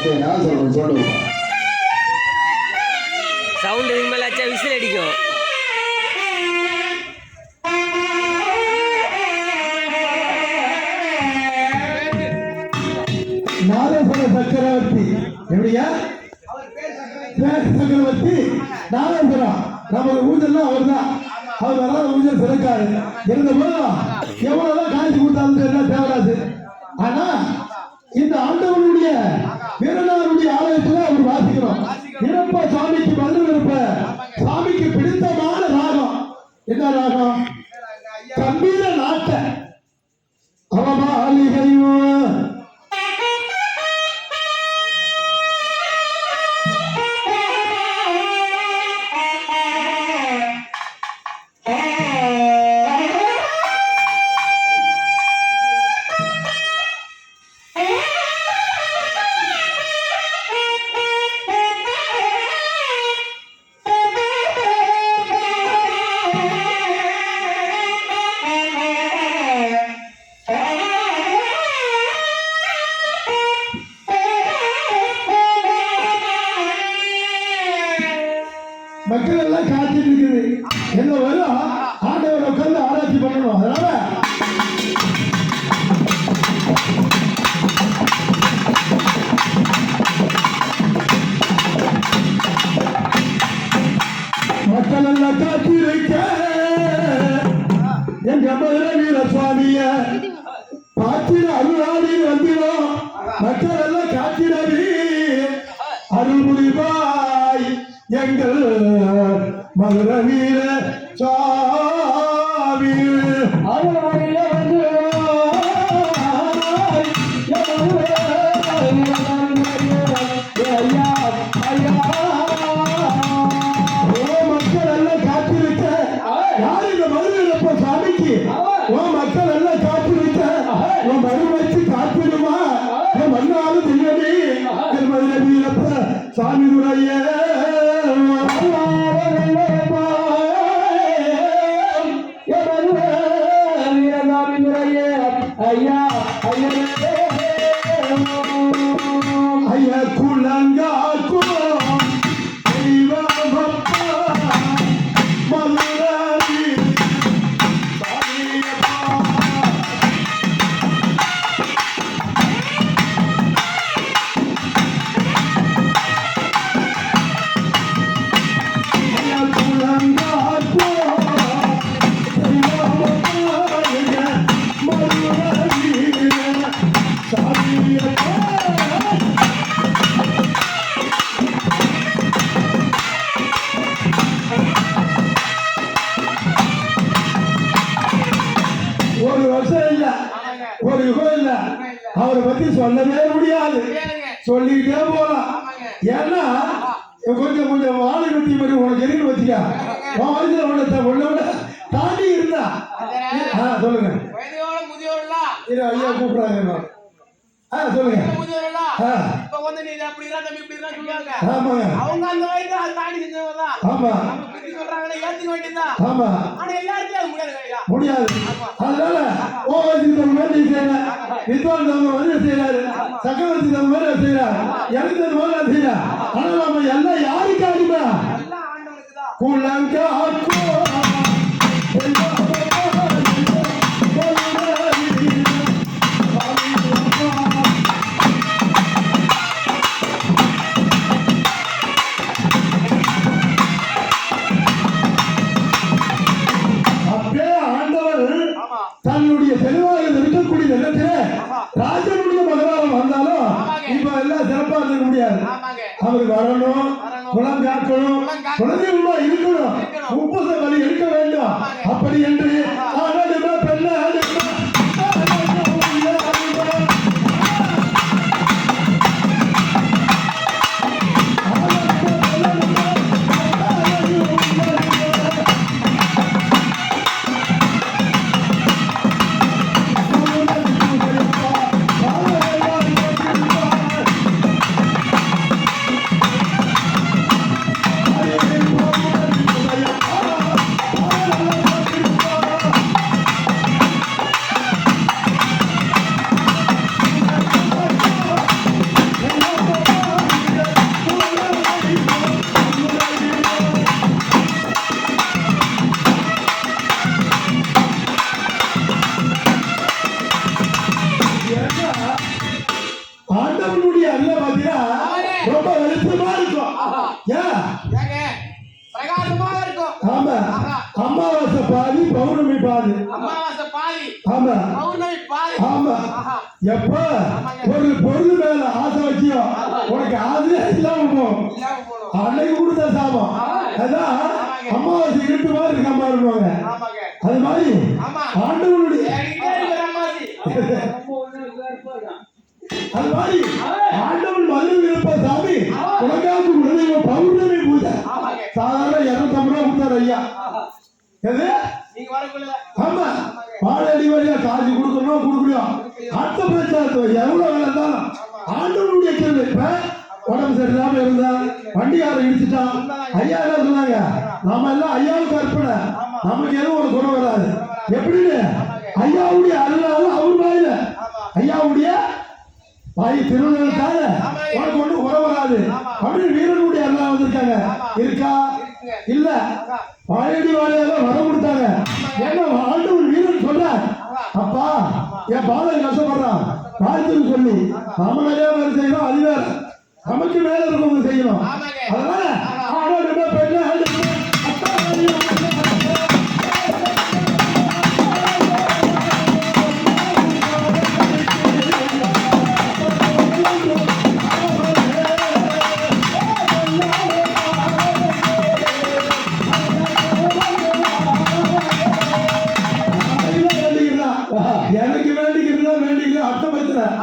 நான் சொல்றேன் சொல்லுங்க. சவுண்ட் இதுக்கு மேல அச்சா விசில் அடிக்கும். நாதேஸ்வர சக்கரவர்த்தி எப்படியா சக்கரவர்த்தி நாதேஸ்வரம் நமக்கு ஊஞ்சல்லாம் அவர் தான். அவர் வராத ஊஞ்சல் சிறக்காது. இருந்த போதும் எவ்வளவுதான் காய்ச்சி கொடுத்தாலும் தேவராசு. ஆனா இந்த ஆண்டவனுடைய வீரனாருடைய ஆலயத்துல அவர் வாசிக்கிறோம். இறப்ப சுவாமிக்கு பதில் இருப்ப சுவாமிக்கு பிடித்தமான ராகம் என்ன ராகம்? கம்பீர நாட்ட அவமாளிகையோ மக்கள் எல்லாம் காத்துட்டு இருக்குது. என்ன வரும் ஆண்டவர் உட்கார்ந்து ஆராய்ச்சி பண்ணணும். அதனால மக்கள் எல்லாம் காட்சி வைக்க எங்க மதுரை வீர சுவாமிய காட்சியில அருளாடி வந்திடும். மக்கள் எல்லாம் காட்சிடவி அருள் புரிவாய் எங்கள் மதுரை வீர சுவாமி அருள்மொழியில வந்து மக்கள் எல்லாம் காத்திருக்க யார் இந்த மதுரை சாமிக்கு மக்கள் எல்லாம் காத்திருக்க மறு வச்சு காத்திடுமா மன்னாலும் தெரியவே மதுரை வீரப்ப சாமி துறைய ஐயா குலங்காக்கும் ஒரு யுகம் இல்ல. அவரை பத்தி சொல்லவே முடியாது. சொல்லிட்டே போலாம். ஏன்னா கொஞ்சம் கொஞ்சம் வாழை வெட்டி மாதிரி உனக்கு எரிந்து வச்சுக்க உன்னோட தாண்டி இருந்தா சொல்லுங்க. ஐயா கூப்பிடுறாங்க. சொல்லுங்க. முடியாது. அதனால வித்வான் செய்யறாரு, சக்கரவர்த்தி செய்யறாரு, எனக்கு செய்யறாரு. ஆனா நம்ம எல்லாம் யாருக்கு அடிமை? தன்னுடைய தெளிவாக இருக்கக்கூடிய நிலத்தில ராஜனுடைய மகளாரம் வந்தாலும் இப்ப எல்லாம் சிறப்பா இருக்க முடியாது. அவர் வரணும், குளம் காக்கணும், குழந்தைகளா இருக்கணும், உப்புச வழி இருக்க வேண்டும். அப்படி என்று பாத்தீங்கன்னா ரொம்ப வெளிச்சமா இருக்கும். ஏன்? ஏங்க பிரகாசமாக இருக்கும். ஆமா, அமாவாசை பாதி பௌர்ணமி பாதி. அமாவாசை பாதி ஆமா பௌர்ணமி பாதி. ஆமா. எப்ப ஒரு பொருள் மேல ஆசை வச்சியோ உனக்கு ஆசையே இல்லாம போகும். இல்லாம போடும். அன்னைக்கு கொடுத்த சாபம். அதான் அமாவாசை இருட்டு மாதிரி இருக்காம இருப்பாங்க. ஆமாங்க. அது மாதிரி ஆமா. ஆண்டவனுடைய ஏறிட்டே இருக்கிற மாதிரி. அது மாதிரி ஆண்டவன் மதுரை இருப்ப சாமி உனக்காக உடனே பௌர்ணமி பூஜை ஆமாங்க. சாதாரண 250 ரூபா கொடுத்தாரு ஐயா. எது? நீங்க வரக்குள்ள ஆமா, பாலடி வழியா காசு கொடுக்கணும் கொடுக்கணும். அடுத்த பிரச்சாரத்தை எவ்வளவு வேலை இருந்தாலும் ஆண்டவனுடைய கேள்வி. இப்ப உடம்பு சரியில்லாம இருந்தா வண்டியாரை இடிச்சுட்டான், ஐயா என்ன சொன்னாங்க? நாம எல்லாம் ஐயாவுக்கு அர்ப்பணை, நமக்கு எதுவும் ஒரு குணம் வராது. எப்படின்னு ஐயாவுடைய அருளால அவர் வாயில ஐயாவுடைய வாய் திருவிழாக்காக உனக்கு ஒண்ணு குறை வராது அப்படின்னு வீரனுடைய அருளா வந்திருக்காங்க. இருக்கா? இல்ல. வாழடி வாழையாக வரம் கொடுத்தாங்க. ஏன்னா ஆண்டவன் வீரன் சொல்ற, அப்பா என் பாதம் கஷ்டப்படுறான் வாழ்த்துன்னு சொல்லி நாம நிறைய பேர் செய்யணும். அது வேற, நமக்கு மேல இருக்கவங்க செய்யணும். அதனால ஆண்டவன் பெண்ணு எனக்கு வேண்டிக்கிறதா வேண்டிக்கிறேன் அர்த்தம் வைக்கிறேன்.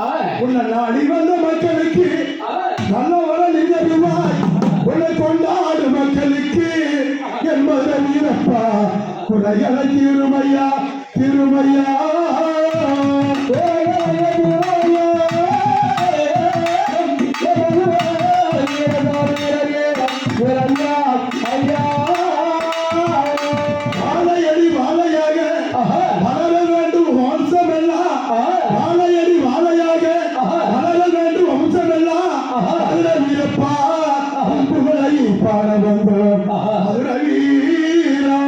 உன்னை நாடி வந்த மக்களுக்கு நல்ல வர நிஜமாய் உன்னை கொண்டாடு மக்களுக்கு என்பதை வீரப்பா குறைகளை திருமையா திருமையா வாழையடி வாழையாக வளர வேண்டும் வம்சமெல்லாம், வாழையடி வாழையாக வளர வேண்டும் வம்சமெல்லாம். அதுல வீரப்பா புகழை பாட வந்தோம் அதுல வீரா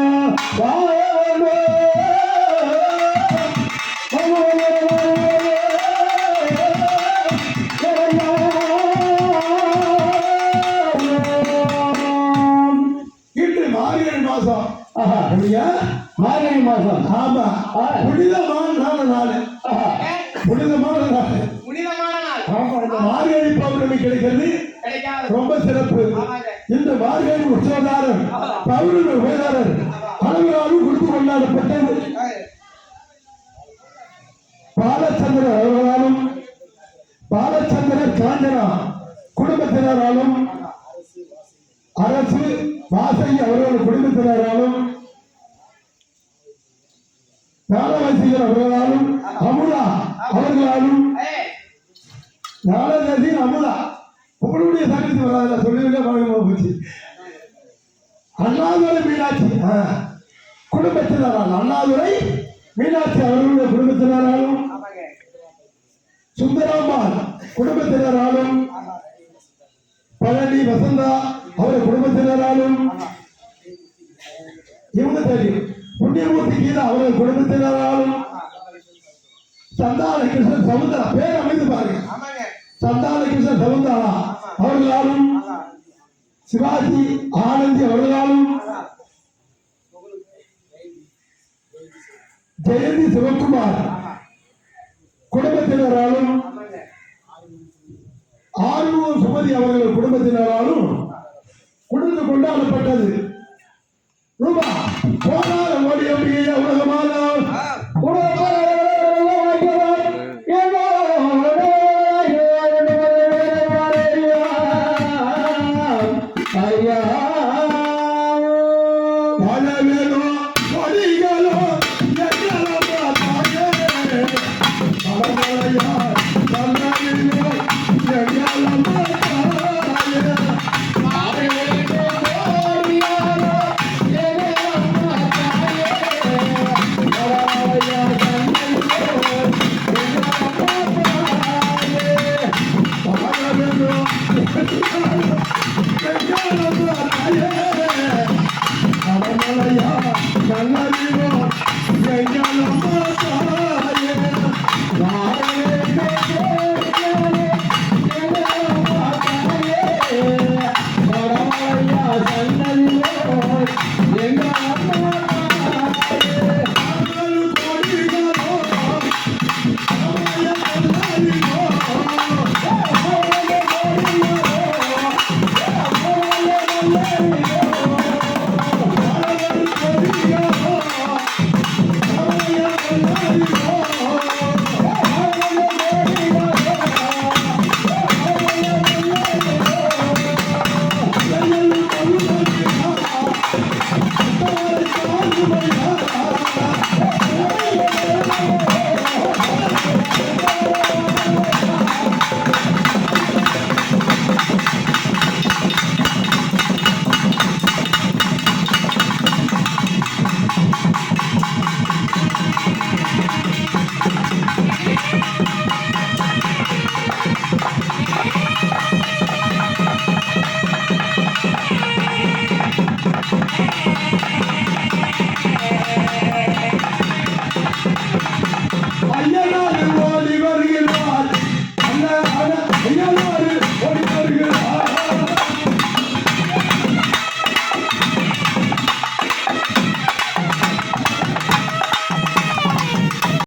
இன்று மார்கழி மாசம். மார்கழி மாசம். ஆமா, புனிதமான நாள். புனிதமான நாள். புனிதமான நாள். ஆமா, இந்த மார்கழி பௌர்ணமி கிடைக்கிறது கிடைக்காது. ரொம்ப சிறப்பு. இந்த மார்கழி உற்சவதாரர் பௌர்ணமி உபயதாரர் அனைவராலும் கொடுத்து கொண்டாடப்பட்டது. பாலச்சந்திரன் அவர்களாலும் பாலச்சந்திரன் காஞ்சனா குடும்பத்தினராலும் அரசு வாசகி அவர்கள் குடும்பத்தினராலும் நாளவாசிகள் அவர்களாலும் அமுதா அவர்களாலும் நாளவாசி அமுதா உங்களுடைய சங்கத்து வராத சொல்லியிருக்க பழகமாக போச்சு. அண்ணாதுரை மீனாட்சி குடும்பத்தினரால் அண்ணாதுரை மீனாட்சி அவர்களுடைய குடும்பத்தினராலும் சுந்தராம்பாள் குடும்பத்தினராலும் பழனி வசந்தா அவருடைய குடும்பத்தினராலும் இவங்க தெரியும் புண்ணியமூர்த்தி கீதா அவருடைய குடும்பத்தினராலும் சந்தான கிருஷ்ணன் சவுந்தரா பேர் அமைந்து பாருங்க. சந்தான கிருஷ்ணன் சவுந்தரா அவர்களாலும் சிவாஜி ஆனந்தி அவர்களாலும் ஜெயந்தி சிவகுமார் குடும்பத்தினராலும் ஆர்வம் சுமதி அவர்கள் குடும்பத்தினராலும் கொடுத்து கொண்டாடப்பட்டது. ரூபா போனால ஓடி அப்படியே உலகமான நல்ல ஐயனாரு ஓடி வருகிறார் ஐயனாரு ஓடி